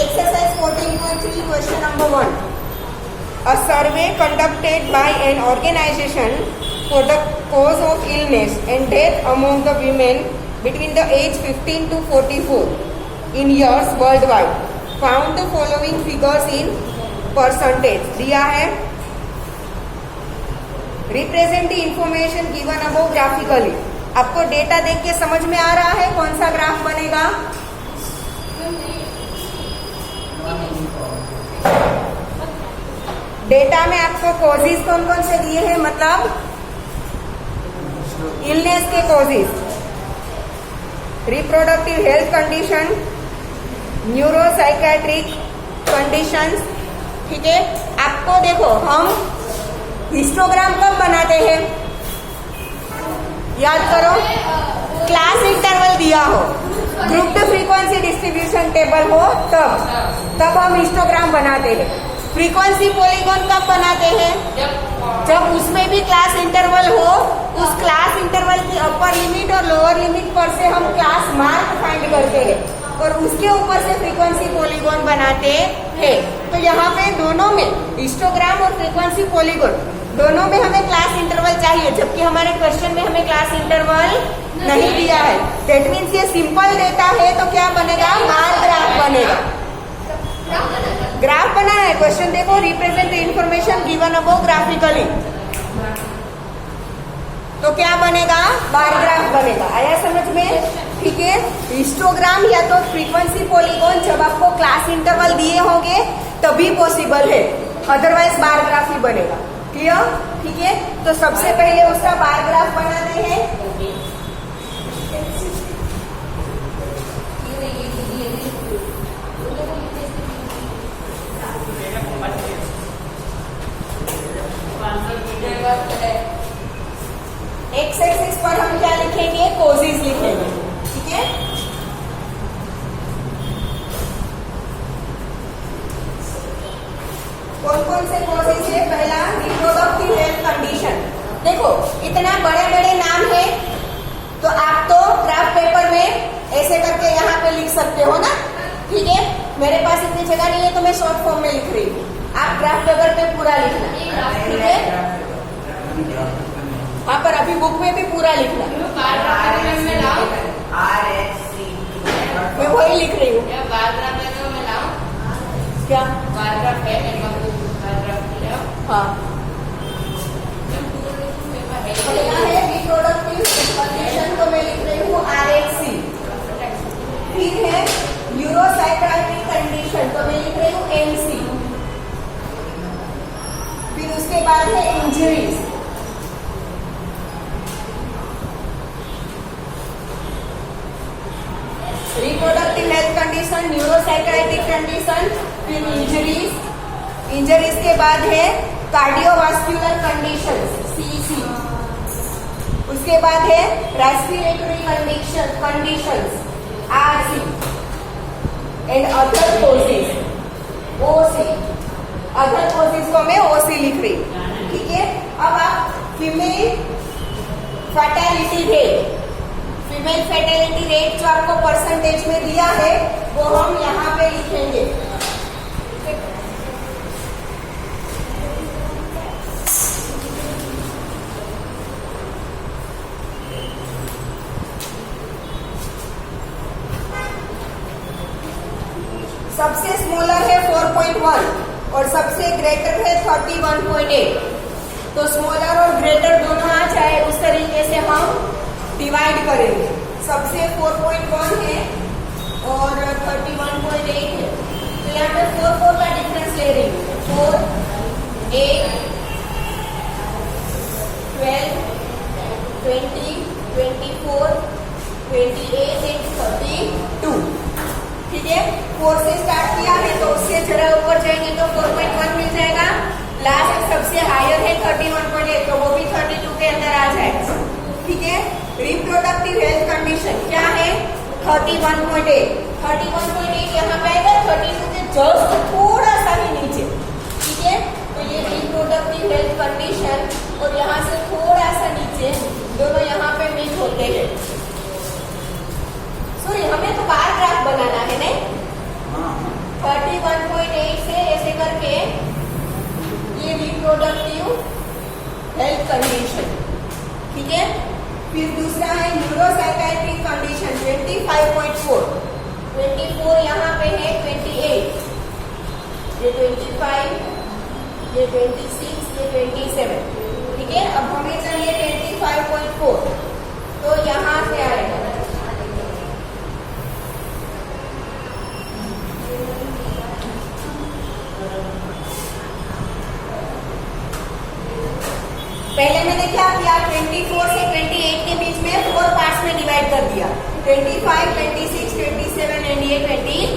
Exercise 14.3, question number 1. A survey conducted by an organization for the cause of illness and death among the women between the age 15 to 44 in years worldwide found the following figures in percentage. दिया है. Represent the information given above graphically. आपको data देख के समझ में आ रहा है कौन सा ग्राफ बनेगा? डेटा में आपको कॉजेज कौन कौन से दिए हैं, मतलब इलनेस के causes, reproductive health condition, neuropsychiatric conditions. ठीक है, आपको देखो हम हिस्टोग्राम कब बनाते हैं, याद करो, क्लास इंटरवल दिया हो, group two frequency distribution table हो, तब हम हिस्टोग्राम बनाते हैं. फ्रीक्वेंसी पॉलीगॉन कब बनाते हैं, जब उसमें भी क्लास इंटरवल हो, उस क्लास इंटरवल की अपर लिमिट और लोअर लिमिट पर से हम क्लास मार्क फाइंड करते हैं और उसके ऊपर से फ्रीक्वेंसी पॉलीगॉन बनाते हैं. तो यहाँ पे दोनों में, हिस्टोग्राम और फ्रीक्वेंसी पॉलीगॉन दोनों में हमें क्लास इंटरवल चाहिए, जबकि हमारे क्वेश्चन में हमें क्लास इंटरवल नहीं दिया है. दैट मीन्स ये सिंपल देता है तो क्या बनेगा, बार ग्राफ बनेगा. ग्राफ बनाना है, क्वेश्चन देखो, represent the information given above graphically, तो क्या बनेगा, बार ग्राफ बनेगा. आया समझ में? ठीक है, हिस्टोग्राम या तो फ्रीक्वेंसी पॉलीगॉन जब आपको क्लास इंटरवल दिए होंगे तभी पॉसिबल है, अदरवाइज बार ग्राफ ही बनेगा. क्लियर? ठीक है, तो सबसे पहले उसका बार ग्राफ बनाते हैं. एक्स एक्सिस पर हम क्या लिखेंगे, कोजेज लिखेंगे. ठीक है, कौन कौन से कोजेज है? पहला, रिप्रोडक्टिव हेल्थ कंडीशन. देखो इतना बड़े बड़े नाम है तो आप तो ग्राफ पेपर में ऐसे करके यहाँ पे लिख सकते हो ना. ठीक है, मेरे पास इतनी जगह नहीं है तो मैं शॉर्ट फॉर्म में लिख रही हूँ, आप ग्राफ पेपर पे पूरा लिखना. ठीक है, हाँ, पर अभी बुक में भी पूरा लिखना. मैं वही लिख रही हूँ. क्या? हाँ, यहाँ है रिप्रोडक्टिव कंडीशन, तो मैं लिख रही हूँ RHC. फिर है न्यूरोसाइकेट्रिक कंडीशन, तो मैं लिख रही हूँ MC. फिर उसके बाद है injuries. Reproductive health condition, neuropsychiatric condition, फिर इंजरीज. इंजरीज के बाद है कार्डियोवास्कुलर कंडीशंस, CC. उसके बाद है respiratory conditions, RC. And other causes, OC. Other causes को मैं OC लिख रही हूँ. ठीक है, अब आप female fertility rate, female fertility rate जो आपको परसेंटेज में दिया है वो हम यहाँ पे लिखेंगे. सबसे स्मॉलर है 4.1 और सबसे ग्रेटर है 31.8. तो स्मॉलर और ग्रेटर दोनों आ जाए उस तरीके से हम डिवाइड करेंगे. सबसे 4.1 है और 31.8 है, तो यहाँ पे 4 का डिफरेंस ले रही हूँ. 4, 8, 12, 20, 24, 28 एंड 32. ठीक है, 4 से स्टार्ट किया है तो उससे जरा ऊपर जाएंगे तो 4.1 मिल जाएगा. लास्ट सबसे हायर है 31.8, तो वो भी 32 के अंदर आ जाएगा. ठीक है, रिप्रोडक्टिव हेल्थ कंडीशन क्या है, 31.8. 31.8 यहाँ पे आएगा, 32 के जस्ट थोड़ा सा ही नीचे. ठीक है, तो ये रिप्रोडक्टिव हेल्थ कंडीशन और यहाँ से थोड़ा सा नीचे दोनों यहाँ पे मीट होते हैं. सॉरी, हमें तो बार रिप्रोडक्टिव हेल्थ कंडीशन, ठीक है। फिर दूसरा है न्यूरोसाइकाइट्रिक कंडीशन 25.4, 24 यहाँ पे है, 28, ये 25, ये 26, ये 27, ठीक है। अब हमें चाहिए 25.4, तो यहाँ से आएगा पहले मैंने क्या किया, 24 से 28 के बीच में 4 पार्ट्स में डिवाइड कर दिया, 25, 26, 27 एंड ये 28,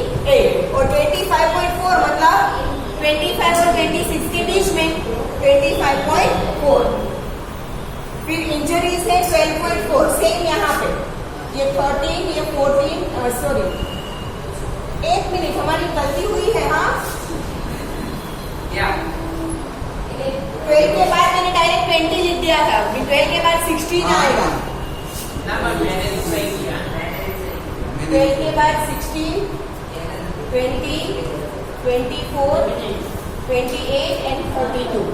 और 25.4 मतलब 25 और 26 के बीच में 25.4। फिर इंजरीज है 12.4, सेम यहाँ पे, ये 13, ये 14, सॉरी 1 मिनट हमारी गलती हुई है, हाँ 12 के बाद मैंने डायरेक्ट 20 लिख दिया था, 12 के बाद 16 आएगा, 12 के बाद 16, 20, 24, 28 एंड 32,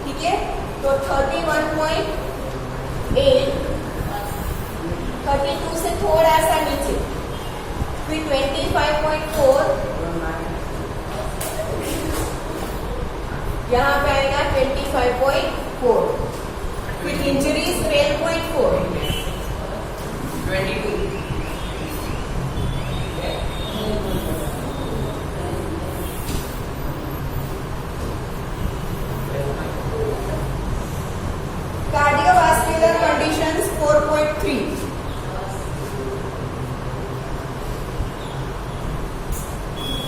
ठीक है। तो 31.8, 32 से थोड़ा सा नीचे, फिर 25.4, यहाँ पे आएगा 25.4, फिर इंजरीज 12.4, 22, कार्डियोवास्कुलर कंडीशंस 4.3,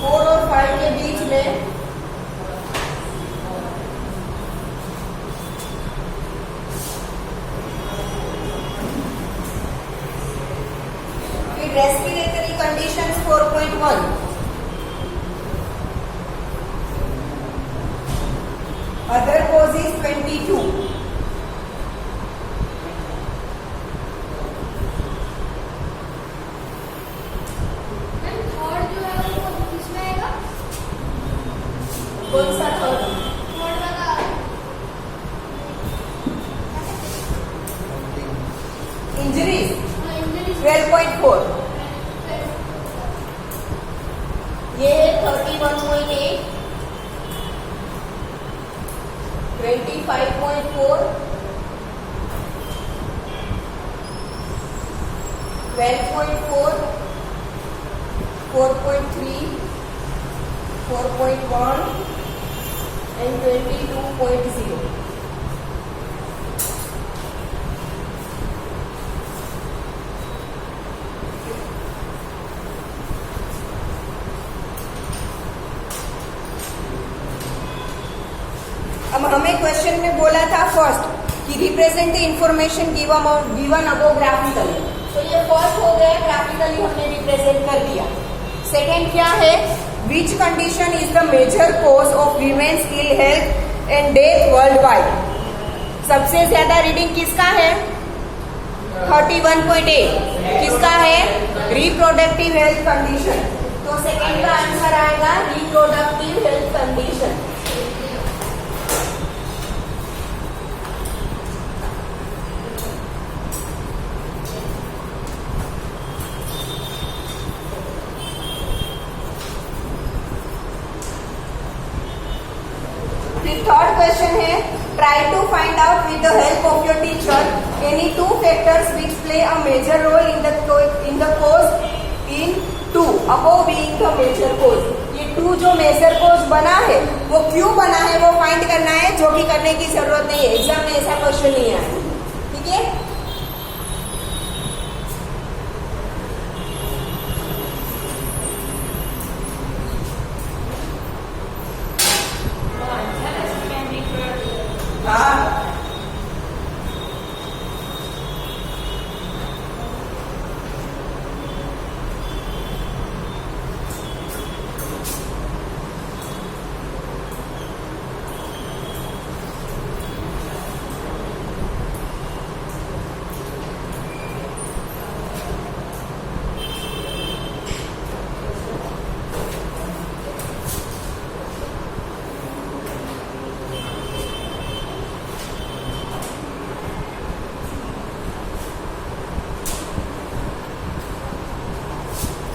4 और 5 के बीच में रेस्पिरेटरी कंडीशंस 4.1, अदर कॉजेज 22, कौन सा थर्ड? इंजरीज 12.4, ये 31.8, 25.4, 12.4, 4.3, 4.1 and 22.0. अब हमें क्वेश्चन में बोला था फर्स्ट कि represent the information given above graphically, तो ये फर्स्ट हो गया, ग्राफिकली हमने रिप्रेजेंट कर दिया। सेकेंड क्या है, which condition is the major cause of women's ill health and death worldwide. सबसे ज्यादा रीडिंग किसका है, 31.8, किसका है, रिप्रोडक्टिव हेल्थ कंडीशन, तो सेकेंड का आंसर आएगा reproductive health condition. Third question है, try to find out with the help of your teacher any 2 factors which play a major role in the cause in 2 above being the major cause. ये 2 जो major कोज बना है वो क्यों बना है वो फाइंड करना है, जो कि करने की जरूरत नहीं है, एग्जाम में ऐसा क्वेश्चन नहीं आया, ठीक है।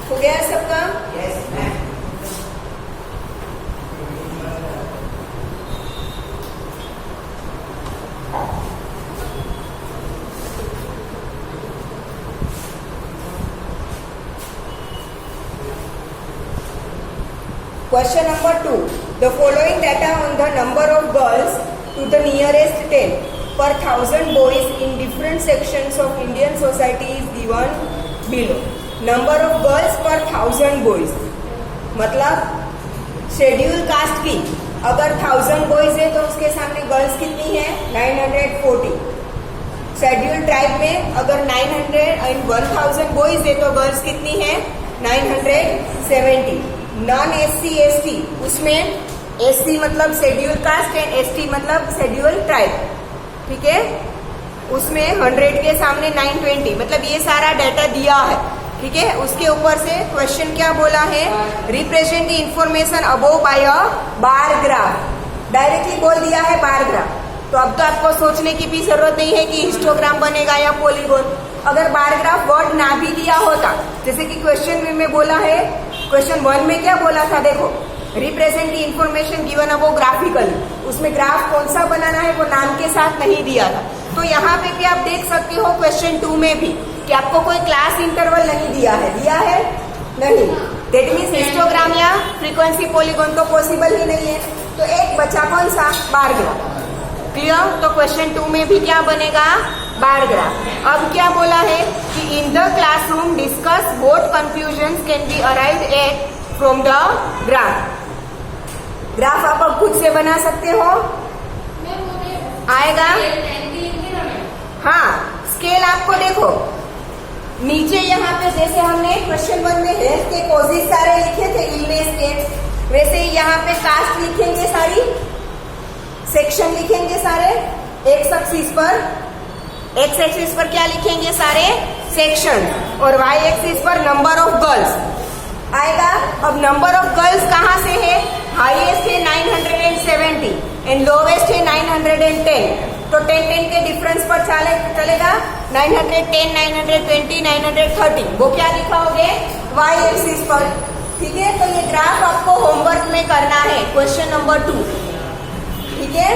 हो गया सबका? Question number 2. The following data on the number of girls to the nearest 10 per 1000 boys in different sections of Indian society is given below. Number of girls per 1000 boys. मतलब शेड्यूल कास्ट की अगर 1000 boys है तो उसके सामने girls कितनी है? 940. Schedule tribe में अगर 900 एंड 1000 बॉयज है तो गर्ल्स कितनी है? 970. नॉन एससी एसटी उसमें एससी मतलब शेड्यूल कास्ट एंड एसटी मतलब शेड्यूल ट्राइब, ठीक है, उसमें 100 के सामने 920, मतलब ये सारा डाटा दिया है, ठीक है। उसके ऊपर से क्वेश्चन क्या बोला है? Represent the information above by a bar graph. Directly बोल दिया है बार ग्राफ, तो अब तो आपको सोचने की भी जरूरत नहीं है कि हिस्टोग्राम बनेगा या पॉलीगॉन। अगर बार ग्राफ वर्ड ना भी दिया होता, जैसे कि क्वेश्चन में बोला है, क्वेश्चन 1 में क्या बोला था? देखो, represent the information given above graphically, उसमें ग्राफ कौन सा बनाना है वो नाम के साथ नहीं दिया था। तो यहाँ पे भी आप देख सकते हो क्वेश्चन 2 में भी कि आपको कोई क्लास इंटरवल नहीं दिया है। दिया है? नहीं। दैट मीन्स हिस्टोग्राम या फ्रीक्वेंसी पॉलीगॉन तो पॉसिबल ही नहीं है। तो एक बचा कौन सा? Bar graph. क्लियर? तो क्वेश्चन 2 में भी क्या बनेगा? Bar graph. अब क्या बोला है कि in the classroom discuss what confusions can be arrived at from the graph. Graph आप अब खुद से बना सकते हो, आएगा? हाँ, स्केल आपको देखो नीचे यहाँ पे जैसे हमने क्वेश्चन 1 में हेल्थ के कॉजेज सारे लिखे थे, इलनेस के, वैसे ही यहाँ पे कास्ट लिखेंगे, सारी सेक्शन लिखेंगे सारे। एक्स एक्सिस पर क्या लिखेंगे? सारे सेक्शन। और वाई एक्सिस पर नंबर ऑफ गर्ल्स आएगा। अब नंबर ऑफ गर्ल्स कहाँ से है? हाईएस्ट है 970 एंड लोवेस्ट है 910। तो 10 के डिफरेंस पर चलेगा 910, 920, 930। वो क्या लिखाओगे? वाई एक्सिस पर, ठीक है। तो ये ग्राफ आपको होमवर्क में करना है, क्वेश्चन नंबर 2, ठीक है।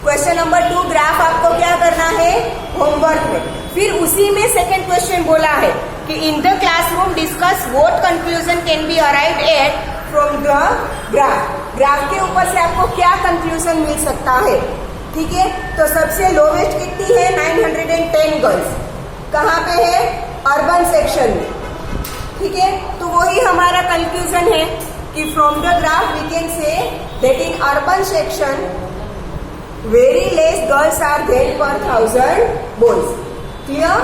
क्वेश्चन नंबर 2 ग्राफ आपको क्या करना है? होमवर्क में। फिर उसी में सेकंड क्वेश्चन बोला है कि in the classroom discuss what conclusion can be arrived at from the graph. Graph के ऊपर से आपको क्या कंक्लूजन मिल सकता है, ठीक है। तो सबसे लोवेस्ट कितनी है? 910 गर्ल्स। कहाँ पे है? अर्बन सेक्शन में, ठीक है। तो वही हमारा कंक्लूजन है कि from the graph we can say that in urban section very less girls are there per 1000 boys. Clear?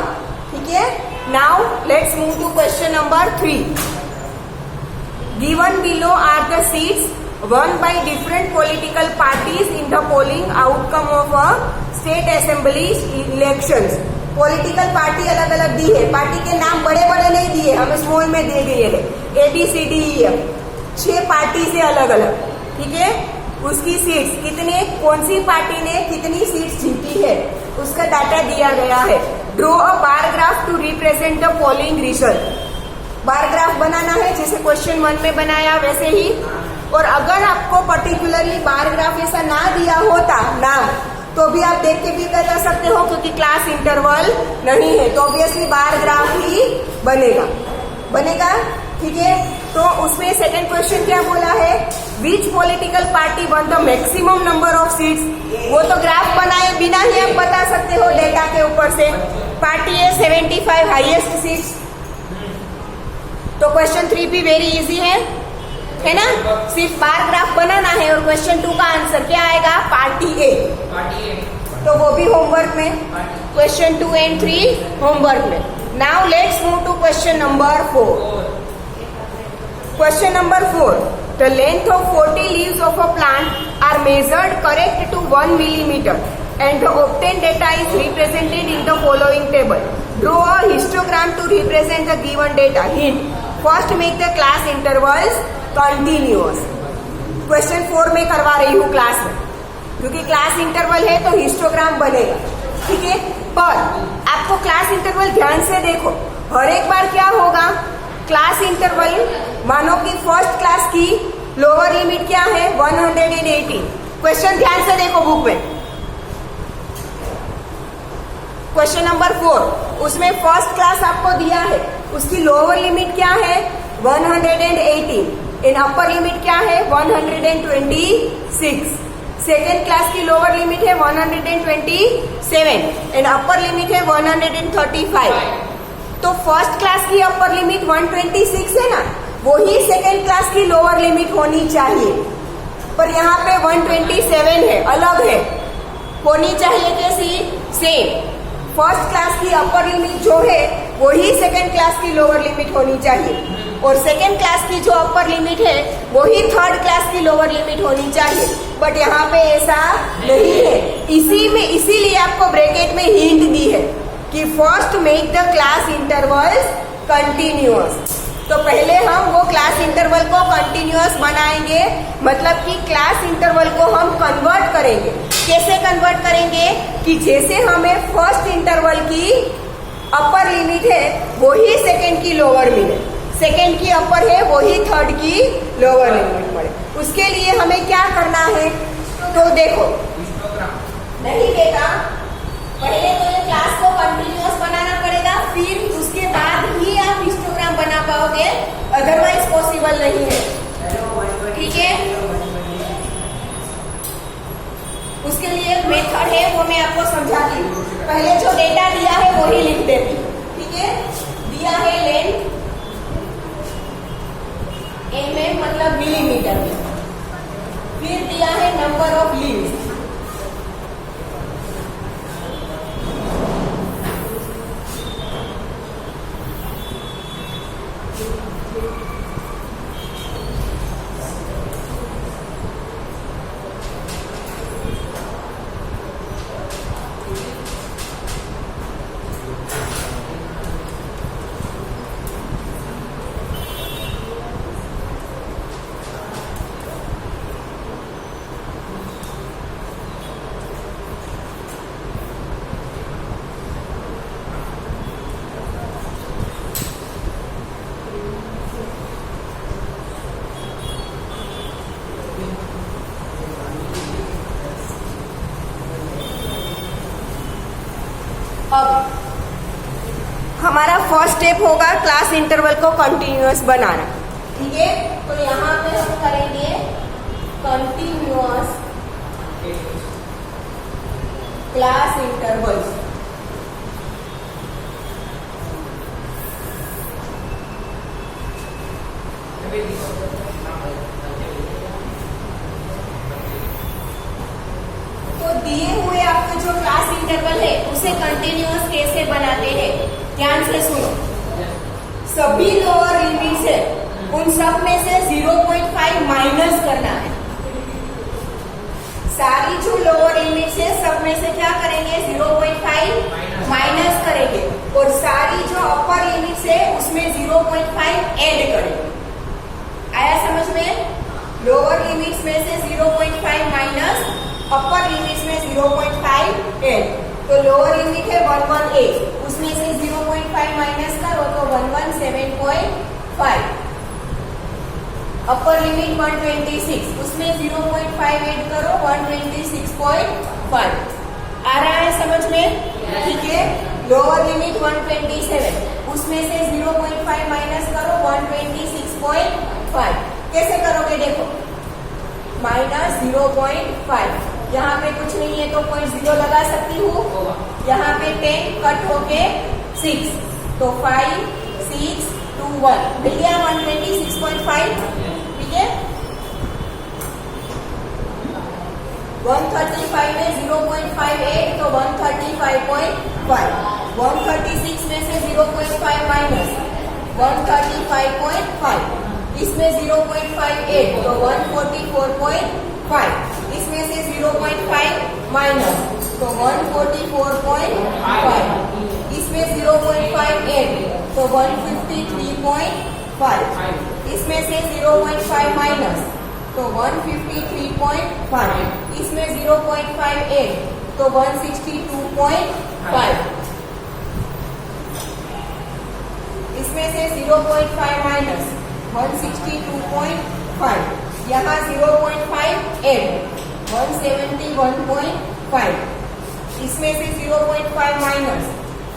ठीक है। Now let's move to question number 3. Given below are the seats won by different political parties in the polling outcome of a state assembly elections. Political party अलग अलग दी है, party के नाम बड़े बड़े नहीं दिए, हमें स्मॉल में दे दिए है, ABCDEF, 6 पार्टी से अलग अलग, ठीक है। उसकी सीट्स कितने, कौन सी पार्टी ने कितनी सीट्स जीती है उसका डाटा दिया गया है। Draw a bar graph to represent the following result. Bar graph बनाना है जैसे क्वेश्चन 1 में बनाया वैसे ही। और अगर आपको पर्टिकुलरली बार ग्राफ ऐसा ना दिया होता नाम, तो भी आप देख के भी बता सकते हो, क्योंकि क्लास इंटरवल नहीं है तो ऑब्वियसली बार ग्राफ ही बनेगा, ठीक है। तो उसमें सेकंड क्वेश्चन क्या बोला है? विच political party one the maximum number of seats. वो तो ग्राफ बनाए बिना ही आप बता सकते हो डेटा के ऊपर से। पार्टी है 75 हाईएस्ट सीट्स। तो क्वेश्चन 3 भी वेरी इजी है ना, सिर्फ बार ग्राफ बनाना है। और क्वेश्चन 2 का आंसर क्या आएगा? Party A. तो वो भी होमवर्क में, क्वेश्चन 2 एंड 3 होमवर्क में। Now let's move to question number 4. Question number 4. The length of 40 leaves of a plant are measured correct to 1 millimeter and the obtained data is represented in the following table. Draw a histogram to represent the given data. Hint: first make the class intervals continuous. Question 4 में करवा रही हूँ class में, क्योंकि class interval है तो histogram बनेगा, ठीक है। पर आपको क्लास इंटरवल ध्यान से देखो, हर एक बार क्या होगा, क्लास एग्जाम्पल, मानो कि फर्स्ट क्लास की लोअर लिमिट क्या है 180। क्वेश्चन ध्यान से देखो बुक में। क्वेश्चन नंबर 4, उसमें फर्स्ट क्लास आपको दिया है, उसकी लोअर लिमिट क्या है 118, इन अपर लिमिट क्या है 126। सेकेंड क्लास की लोअर लिमिट है 127 एंड अपर लिमिट है 135। तो फर्स्ट क्लास की अपर लिमिट 126 है ना, वही सेकेंड क्लास की लोअर लिमिट होनी चाहिए, पर यहाँ पे 127 है, अलग है। होनी चाहिए कैसी? सेम। फर्स्ट क्लास की अपर लिमिट जो है वही सेकेंड क्लास की लोअर लिमिट होनी चाहिए, और सेकेंड क्लास की जो अपर लिमिट है वही थर्ड क्लास की लोअर लिमिट होनी चाहिए, बट यहाँ पे ऐसा नहीं है। इसीलिए आपको ब्रैकेट में हिंट दी है कि first make the class intervals continuous. तो पहले हम वो क्लास इंटरवल को कंटिन्यूअस बनाएंगे, मतलब कि क्लास इंटरवल को हम कन्वर्ट करेंगे। कैसे कन्वर्ट करेंगे? कि जैसे हमें फर्स्ट इंटरवल की अपर लिमिट है वही सेकेंड की लोअर मिले, सेकेंड की अपर है वही थर्ड की लोअर लिमिट मिले। उसके लिए हमें क्या करना है? तो देखो, नहीं बेटा, पहले तो ये क्लास को कंटिन्यूअस बनाना पड़ेगा, फिर उसके बाद ही आप हिस्टोग्राम बना पाओगे, अदरवाइज पॉसिबल नहीं है। ठीक है, उसके लिए एक मेथड है, वो मैं आपको समझाती हूँ। पहले जो डेटा दिया है वही लिख देती हूँ। ठीक है, दिया है लेंथ mm मतलब मिलीमीटर में, फिर दिया है नंबर ऑफ लीव्स, अब हमारा फर्स्ट स्टेप होगा क्लास इंटरवल को कंटिन्यूअस बनाना। ठीक है, तो यहाँ पे हम करेंगे कंटिन्यूअस क्लास इंटरवल्स। तो दिए हुए आपके जो क्लास इंटरवल है उसे कंटिन्यूअस कैसे बनाते हैं, ध्यान से सुनो। सभी लोअर लिमिट से उन सब में से 0.5 माइनस करना है। सारी जो लोअर लिमिट से सब में से क्या करेंगे 0.5 माइनस करेंगे, और सारी जो अपर लिमिट से उसमें 0.5 ऐड करेंगे। आया समझ में? लोअर लिमिट्स में से 0.5 माइनस, अपर लिमिट्स में 0.5 ऐड। तो लोअर लिमिट है 118, उसमें से 0.5 माइनस करो तो 117.5। अपर लिमिट 126, उसमें 0.5 ऐड करो 126.5। आ रहा है समझ में? ठीक है, लोअर लिमिट 127, उसमें से 0.5 माइनस करो 126.5। कैसे करोगे? देखो, माइनस 0.5, यहाँ पे कुछ नहीं है तो 0 लगा सकती हूँ, यहाँ पे 10 कट होके 6, तो 5, 6, 2, 1 मिल गया 126.5। ठीक है, 135 में 0.5 ऐड तो 135.5, 136 में से 0.5 माइनस 135.5, इसमें 0.5 ऐड तो 144.5, इसमें से 0.5 माइनस तो 144.5, इसमें 0.5 ऐड तो 153.5, इसमें से 0.5 माइनस तो 153.5, इसमें 0.5 ऐड तो 162.5, इसमें से 0.5 माइनस 162.5, यहाँ 0.5 ऐड, 171.5, इसमें से 0.5 माइनस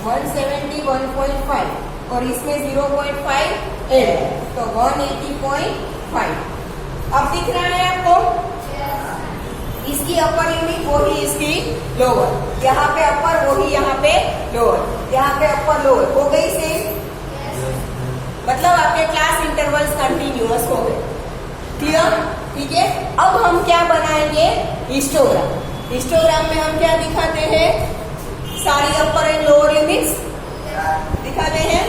171.5 और इसमें 0.5 ऐड, तो 180.5। अब दिख रहा है आपको? इसकी अपर लिमिट वो ही इसकी लोअर, यहाँ पे अपर वो ही यहाँ पे लोअर, यहाँ पे अपर लोअर हो गई सेम। मतलब आपके क्लास इंटरवल्स कंटिन्यूअस हो गए। क्लियर? ठीक है। अब हम क्या बनाएंगे? हिस्टोग्राम। हिस्टोग्राम में हम क्या दिखाते हैं? सारी अपर एंड लोअर लिमिट्स दिखाते हैं।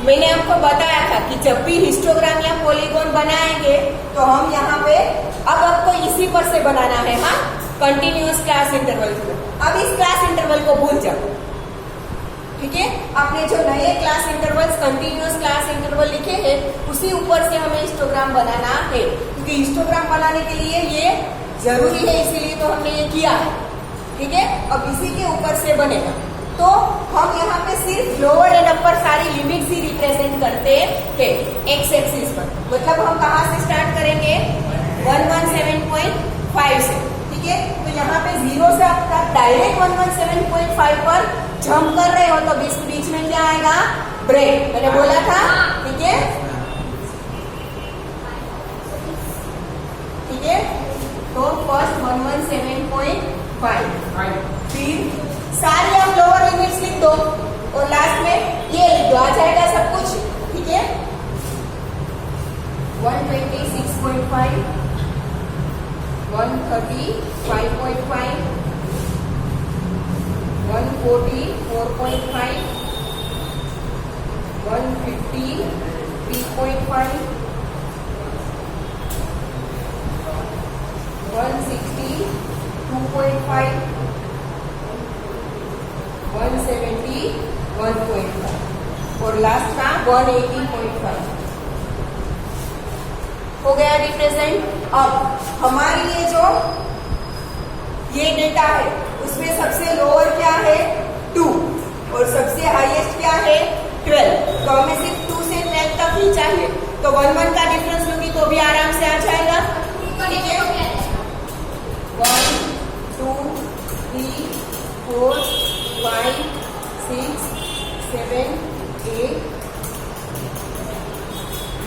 मैंने आपको बताया था कि जब भी हिस्टोग्राम या पॉलीगॉन बनाएंगे तो हम यहाँ पे अब आपको इसी पर से बनाना है। हाँ, कंटिन्यूअस क्लास इंटरवल को। अब इस क्लास इंटरवल को भूल जाओ, ठीक है। आपने जो नए class intervals continuous class interval लिखे हैं उसी ऊपर से हमें हिस्टोग्राम बनाना है, क्योंकि हिस्टोग्राम बनाने के लिए ये जरूरी है, इसीलिए तो हमने ये किया है। ठीक है। अब इसी के ऊपर से बनेगा तो हम यहाँ पे सिर्फ लोअर एंड अपर सारी लिमिट्स ही रिप्रेजेंट करते हैं एक्स एक्सिस पर। मतलब हम कहाँ से स्टार्ट करेंगे? 117.5 से। ठीक है। तो यहाँ पे 0 से आप डायरेक्ट 117.5 पर जंप कर रहे हो तो बीच में क्या आएगा? ब्रेक। मैंने बोला था। ठीक है। ठीक है। तो फर्स्ट 117.5, फिर सारी आप लोअर लिमिट्स लिख दो और लास्ट में ये लिख दो, आ जाएगा सब कुछ। ठीक है। 126.5, 135.5, 144.5, 153.5, 162.5, 171.5 और लास्ट का 180.5 हो गया रिप्रेजेंट। अब हमारी ये डेटा है उसमें सबसे लोअर क्या है? 2 और सबसे हाईएस्ट क्या है? 12। तो हमें सिर्फ 2 से 12 तक ही चाहिए, तो 1 का डिफरेंस लूंगी तो भी आराम से आ जाएगा। ठीक है। 1 2 3 4 5 6 7 8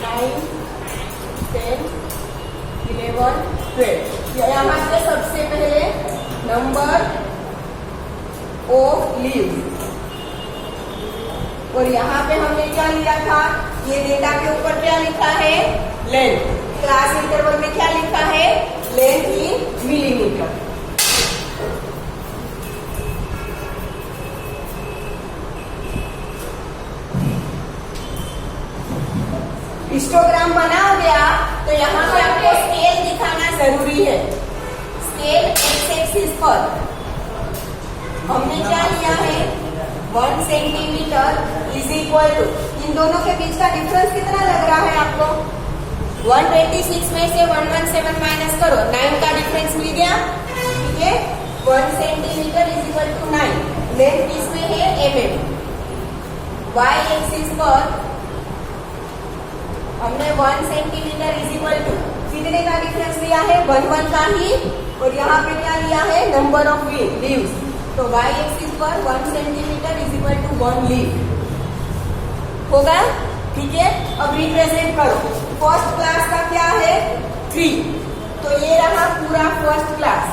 9 10 11 12। यहाँ से सबसे पहले नंबर ऑफ लीव, और यहाँ पे हमने क्या लिया था? ये डेटा के ऊपर क्या लिखा है? लेंथ। क्लास इंटरवल में क्या लिखा है? Length in millimetre. हिस्टोग्राम बनाओगे आप तो यहाँ पे आपको स्केल दिखाना जरूरी है। स्केल एक्स एक्सिस पर हमने क्या लिया है? 1 सेंटीमीटर इज इक्वल टू, इन दोनों के बीच का डिफरेंस कितना लग रहा है आपको? 126 में से 117 माइनस करो, 9 का डिफरेंस मिल गया। ठीक है। 1 centimetre is equal to 9। Length किसमें है? mm। वाई एक्सिस पर हमने 1 सेंटीमीटर इज इक्वल टू कितने का डिफरेंस लिया है? 1 का ही, और यहाँ पे क्या लिया है? Number of leaves. तो y एक्सिस पर 1 centimetre is equal to 1 leave होगा। ठीक है। अब रिप्रेजेंट करो। फर्स्ट क्लास का क्या है? 3। तो ये रहा पूरा फर्स्ट क्लास।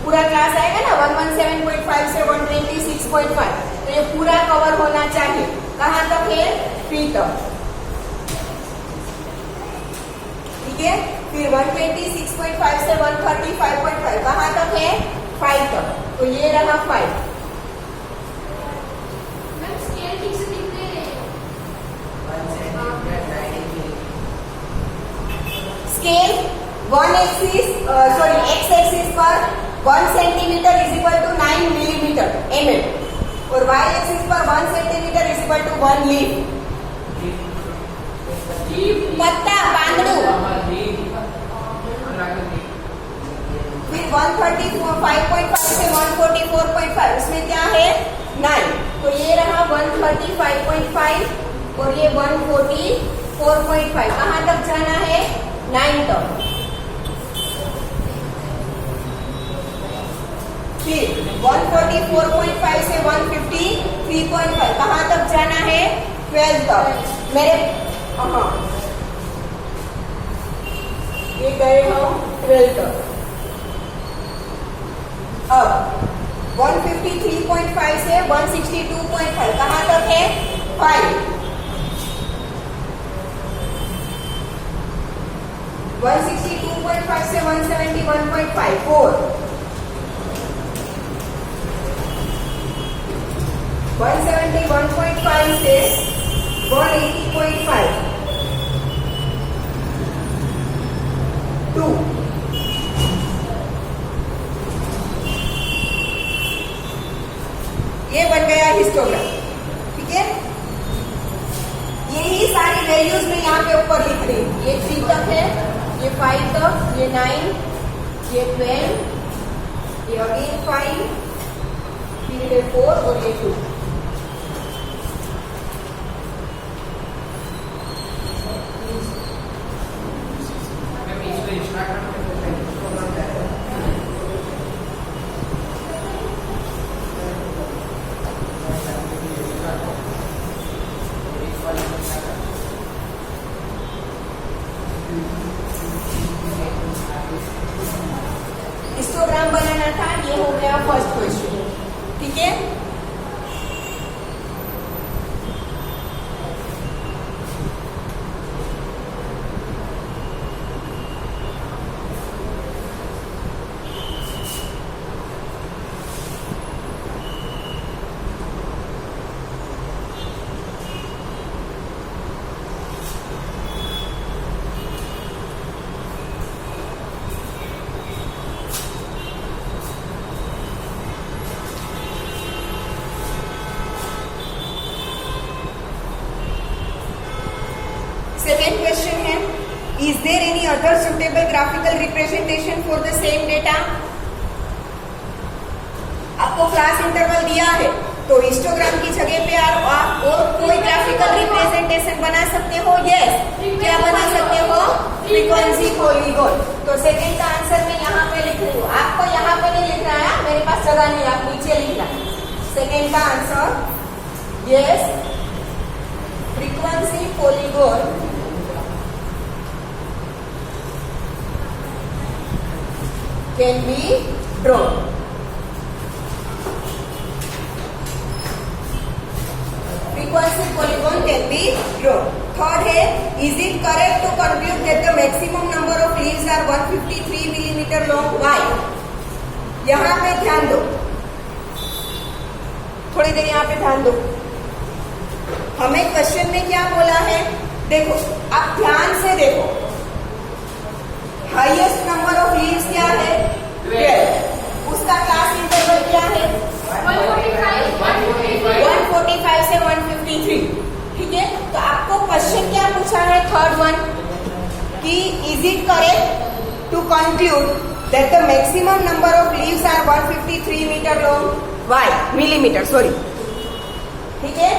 पूरा क्लास आएगा ना 117.5 से 126.5, तो ये पूरा कवर होना चाहिए। कहाँ तक है? 3 तक। ठीक है। फिर 126.5 से 135.5 कहाँ तक है? 5 तक। तो ये रहा 5। स्केल 1 एक्सिस एक्स एक्सिस पर 1 centimetre is equal to 9 millimetre mm, और y एक्सिस पर 1 centimetre is equal to 1 leaf. पत्ता, પાંદડું 135.5 से 144.5 इसमें क्या है 9, तो ये रहा 135.5 और ये 144.5, कहाँ तक जाना है 9 तक। फिर 144.5 से 153.5 कहाँ तक जाना है 12 तक। मेरे हाँ ये गए हम 12 तक। अब 153.5 से 162.5 कहाँ तक है 5। 162.5 से 171.5 4। 171.5 से 180.5 2। ये बन गया हिस्टोग्राम, ठीक है। यही सारी वैल्यूज में यहाँ पे ऊपर लिख रही हूँ। ये 3 तक है, ये 5 तक, ये 9, ये 12, ये अगेन 5, फिर ये 4 और ये 2। हिस्टोग्राम बनाना था, ये हो गया फर्स्ट क्वेश्चन, ठीक है। सेकेंड क्वेश्चन है, is there any other suitable graphical representation for the same data. आपको क्लास इंटरवल दिया है तो हिस्टोग्राम की जगह पे आप और कोई ग्राफिकल रिप्रेजेंटेशन बना सकते हो। यस, क्या बना सकते हो फ्रीक्वेंसी पॉलीगॉन। तो सेकेंड का आंसर मैं यहाँ पे लिख रही हूँ, आपको यहाँ पे नहीं लिख रहा है, मेरे पास जगह नहीं, आप नीचे लिखना। सेकेंड का answer yes, frequency polygon can be drawn. Frequency polygon can be drawn. Third है, is it correct to conclude that the maximum number of leaves are 153 millimeter long? Why? यहाँ पे ध्यान दो, थोड़ी देर यहाँ पे ध्यान दो। हमें क्वेश्चन में क्या बोला है, देखो आप ध्यान से देखो। हाईएस्ट नंबर ऑफ लीव्स क्या है 12, उसका क्लास इंटरवल क्या है 145 से 153, ठीक है। तो आपको क्वेश्चन क्या पूछा है थर्ड वन कि is it correct to conclude that the maximum number of leaves are 153 metre long, why millimetre sorry, ठीक है।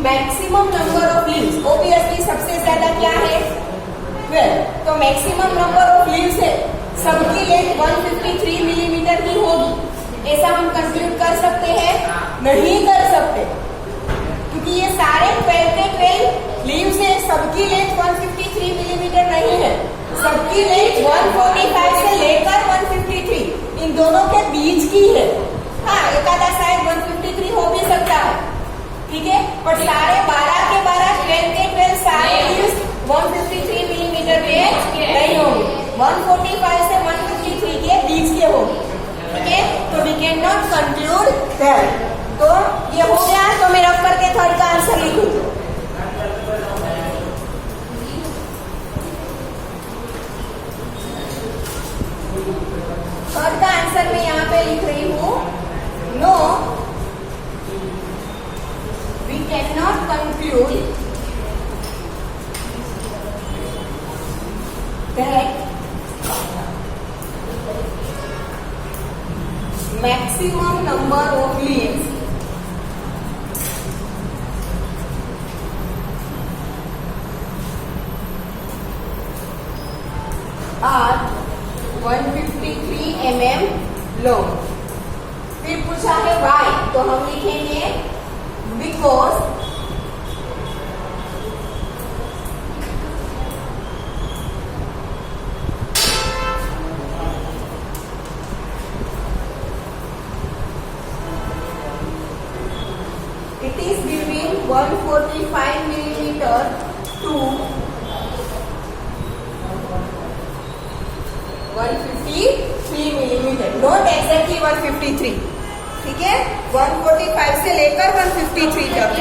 Maximum number of leaves obviously सबसे ज्यादा क्या है 12, तो मैक्सिमम नंबर ऑफ लीव्स है, सबकी लेंथ 153 मिलीमीटर की होगी। ऐसा हम कंक्लूड कर सकते हैं? नहीं कर सकते, क्योंकि ये सारे 12 के 12 लीव्स है, सबकी लेंथ 153 मिलीमीटर नहीं है, सबकी लेंथ 145 से लेकर 153 इन दोनों के बीच की है। हाँ, एक आधा शायद 153 हो भी सकता है, ठीक है, पर सारे 12 के 12 12 के 12 सारे लीव्स 153 मिलीमीटर के नहीं होंगे, 145 से 153 के बीच के होंगे, ठीक है। तो we can not conclude that. तो ये हो गया, तो मैं रख करके थर्ड का आंसर लिखूं। थर्ड का आंसर मैं यहाँ पे लिख रही हूँ, no we can not conclude that maximum number of leaves are 153 mm long. फिर पूछा है वाई, तो हम लिखेंगे because it is between 145 millimeter to 153 millimeter, not exactly 153, ठीक है, 145 से लेकर 153 तक।